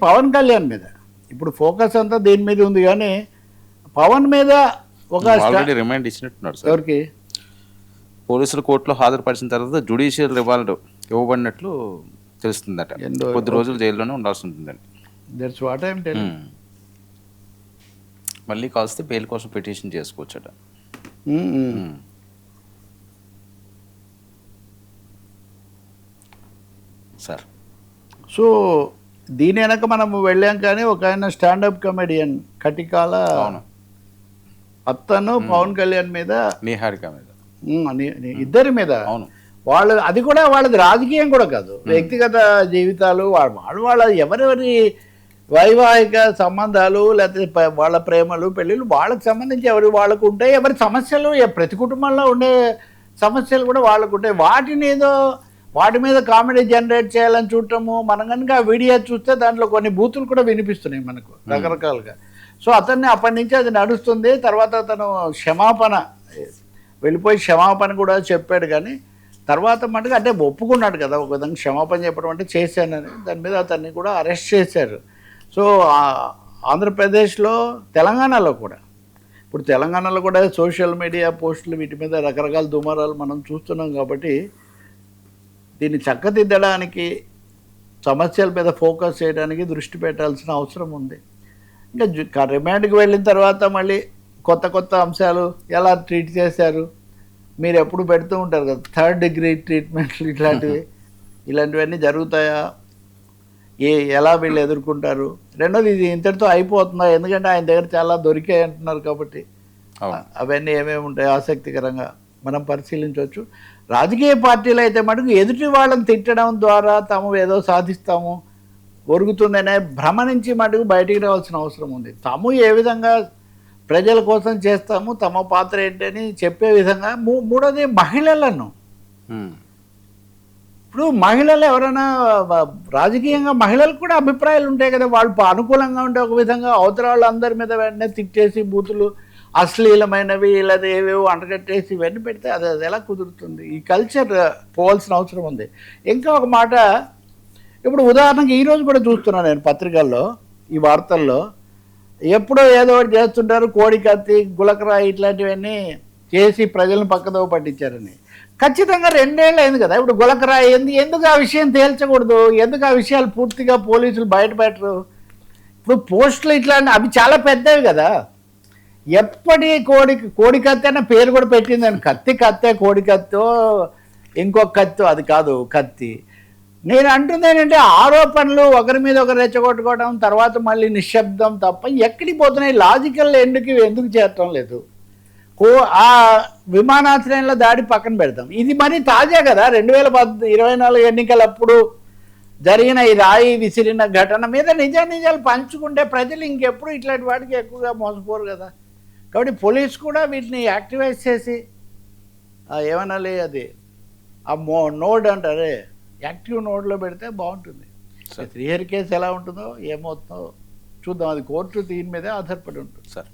పవన్ కళ్యాణ్ మీద ఇప్పుడు ఫోకస్ అంతా దీని మీద ఉంది కానీ పవన్ మీద ఒక ఆల్రెడీ రిమైండ్ ఇచ్చినట్టున్నారు సార్. ఎవరికి పోలీసులు కోర్టులో హాజరుపరిచిన తర్వాత జ్యుడిషియల్ రివాల్డ్ ఇవ్వబడినట్లు తెలుస్తుందట. కొద్ది రోజులు జైల్లోనే ఉండాల్సి ఉంటుందండి. That's what I am telling. మళ్ళీ కాల్స్తే బెయిల్ కోసం పిటిషన్ చేసుకోవచ్చట. సార్ సో దీని వెనక మనం వెళ్ళాం కానీ ఒక ఆయన స్టాండప్ కమెడియన్ కటికాల అతను పవన్ కళ్యాణ్ మీద నిహారిక మీద ఇద్దరి మీద వాళ్ళు అది కూడా వాళ్ళది రాజకీయం కూడా కాదు, వ్యక్తిగత జీవితాలు వాళ్ళ ఎవరెవరి వైవాహిక సంబంధాలు లేకపోతే వాళ్ళ ప్రేమలు పెళ్ళిళ్ళు వాళ్ళకి సంబంధించి ఎవరి వాళ్ళకు ఉంటాయి, ఎవరి సమస్యలు ప్రతి కుటుంబంలో ఉండే సమస్యలు కూడా వాళ్ళకు ఉంటాయి. వాటి మీద కామెడీ జనరేట్ చేయాలని చూడటము. మనం కనుక ఆ వీడియో చూస్తే దాంట్లో కొన్ని బూతులు కూడా వినిపిస్తున్నాయి మనకు రకరకాలుగా. సో అతన్ని అప్పటి నుంచి అది నడుస్తుంది. తర్వాత అతను వెళ్ళిపోయి క్షమాపణ కూడా చెప్పాడు కానీ తర్వాత మటుకు అంటే ఒప్పుకున్నాడు కదా ఒక విధంగా, క్షమాపణ చెప్పడం అంటే చేశానని. దాని మీద అతన్ని కూడా అరెస్ట్ చేశారు. సో ఆంధ్రప్రదేశ్లో తెలంగాణలో కూడా ఇప్పుడు తెలంగాణలో కూడా సోషల్ మీడియా పోస్టులు వీటి మీద రకరకాల దుమారాలు మనం చూస్తున్నాం. కాబట్టి దీన్ని చక్కదిద్దడానికి సమస్యల మీద ఫోకస్ చేయడానికి దృష్టి పెట్టాల్సిన అవసరం ఉంది. ఇంకా రిమాండ్కి వెళ్ళిన తర్వాత మళ్ళీ కొత్త కొత్త అంశాలు ఎలా ట్రీట్ చేశారు మీరు ఎప్పుడు పెడుతూ ఉంటారు కదా, 3rd degree ట్రీట్మెంట్లు ఇలాంటివన్నీ జరుగుతాయా, ఎలా వీళ్ళు ఎదుర్కొంటారు. రెండోది ఇది ఇంతటితో అయిపోతుందా, ఎందుకంటే ఆయన దగ్గర చాలా దొరికాయి అంటున్నారు కాబట్టి అవన్నీ ఏమేమి ఉంటాయి ఆసక్తికరంగా మనం పరిశీలించవచ్చు. రాజకీయ పార్టీలు అయితే మటుకు ఎదుటి వాళ్ళని తిట్టడం ద్వారా తాము ఏదో సాధిస్తాము ఒరుగుతుందనే భ్రమ నుంచి మటుకు బయటికి రావాల్సిన అవసరం ఉంది. తాము ఏ విధంగా ప్రజల కోసం చేస్తాము, తమ పాత్ర ఏంటని చెప్పే విధంగా. మూడోది మహిళలను, ఇప్పుడు మహిళలు ఎవరైనా రాజకీయంగా మహిళలకు కూడా అభిప్రాయాలు ఉంటాయి కదా, వాళ్ళు అనుకూలంగా ఉంటే ఒక విధంగా, అవతల వాళ్ళందరి మీద వెంటనే తిట్టేసి బూతులు అశ్లీలమైనవి లేదా ఏవేవో అంటగట్టేసి ఇవన్నీ పెడితే అది ఎలా కుదురుతుంది. ఈ కల్చర్ పోవాల్సిన అవసరం ఉంది. ఇంకా ఒక మాట, ఇప్పుడు ఉదాహరణకి ఈరోజు కూడా చూస్తున్నాను నేను పత్రికల్లో ఈ వార్తల్లో, ఎప్పుడో ఏదో ఒకటి చేస్తుంటారు, కోడికత్తి గులకరాయి ఇట్లాంటివన్నీ చేసి ప్రజలను పక్కదో పట్టించారని. ఖచ్చితంగా 2 ఏళ్ళు అయింది కదా, ఇప్పుడు గులకరాయి ఎందుకు ఆ విషయం తేల్చకూడదు, ఎందుకు ఆ విషయాలు పూర్తిగా పోలీసులు బయటపెట్టరు. ఇప్పుడు పోస్టులు ఇట్లాంటి అవి చాలా పెద్దవి కదా. ఎప్పటి కోడికత్తి అన్న పేరు కూడా పెట్టిందని, కత్తే కోడికత్తో ఇంకొక కత్తో, అది కాదు కత్తి. నేను అంటుంది ఏంటంటే ఆరోపణలు ఒకరి మీద ఒకరు రెచ్చగొట్టుకోవడం, తర్వాత మళ్ళీ నిశ్శబ్దం తప్ప ఎక్కడికి పోతున్నాయి. లాజికల్ ఎందుకు చేరటం లేదు. ఆ విమానాశ్రయంలో దాడి పక్కన పెడతాం, ఇది మరీ తాజా కదా, 2024 ఎన్నికలప్పుడు జరిగిన ఈ రాయి విసిరిన ఘటన మీద నిజాలు పంచుకుంటే ప్రజలు ఇంకెప్పుడు ఇట్లాంటి వాటికి ఎక్కువగా మోసపోరు కదా. కాబట్టి పోలీస్ కూడా వీటిని యాక్టివైజ్ చేసి ఏమనాలి, అది ఆ నోడ్ అంటారే యాక్టివ్ నోడ్లో పెడితే బాగుంటుంది. శ్రీహరి కేసు ఎలా ఉంటుందో ఏమవుతుందో చూద్దాం, అది కోర్టు దీని మీదే ఆధారపడి ఉంటుంది సార్.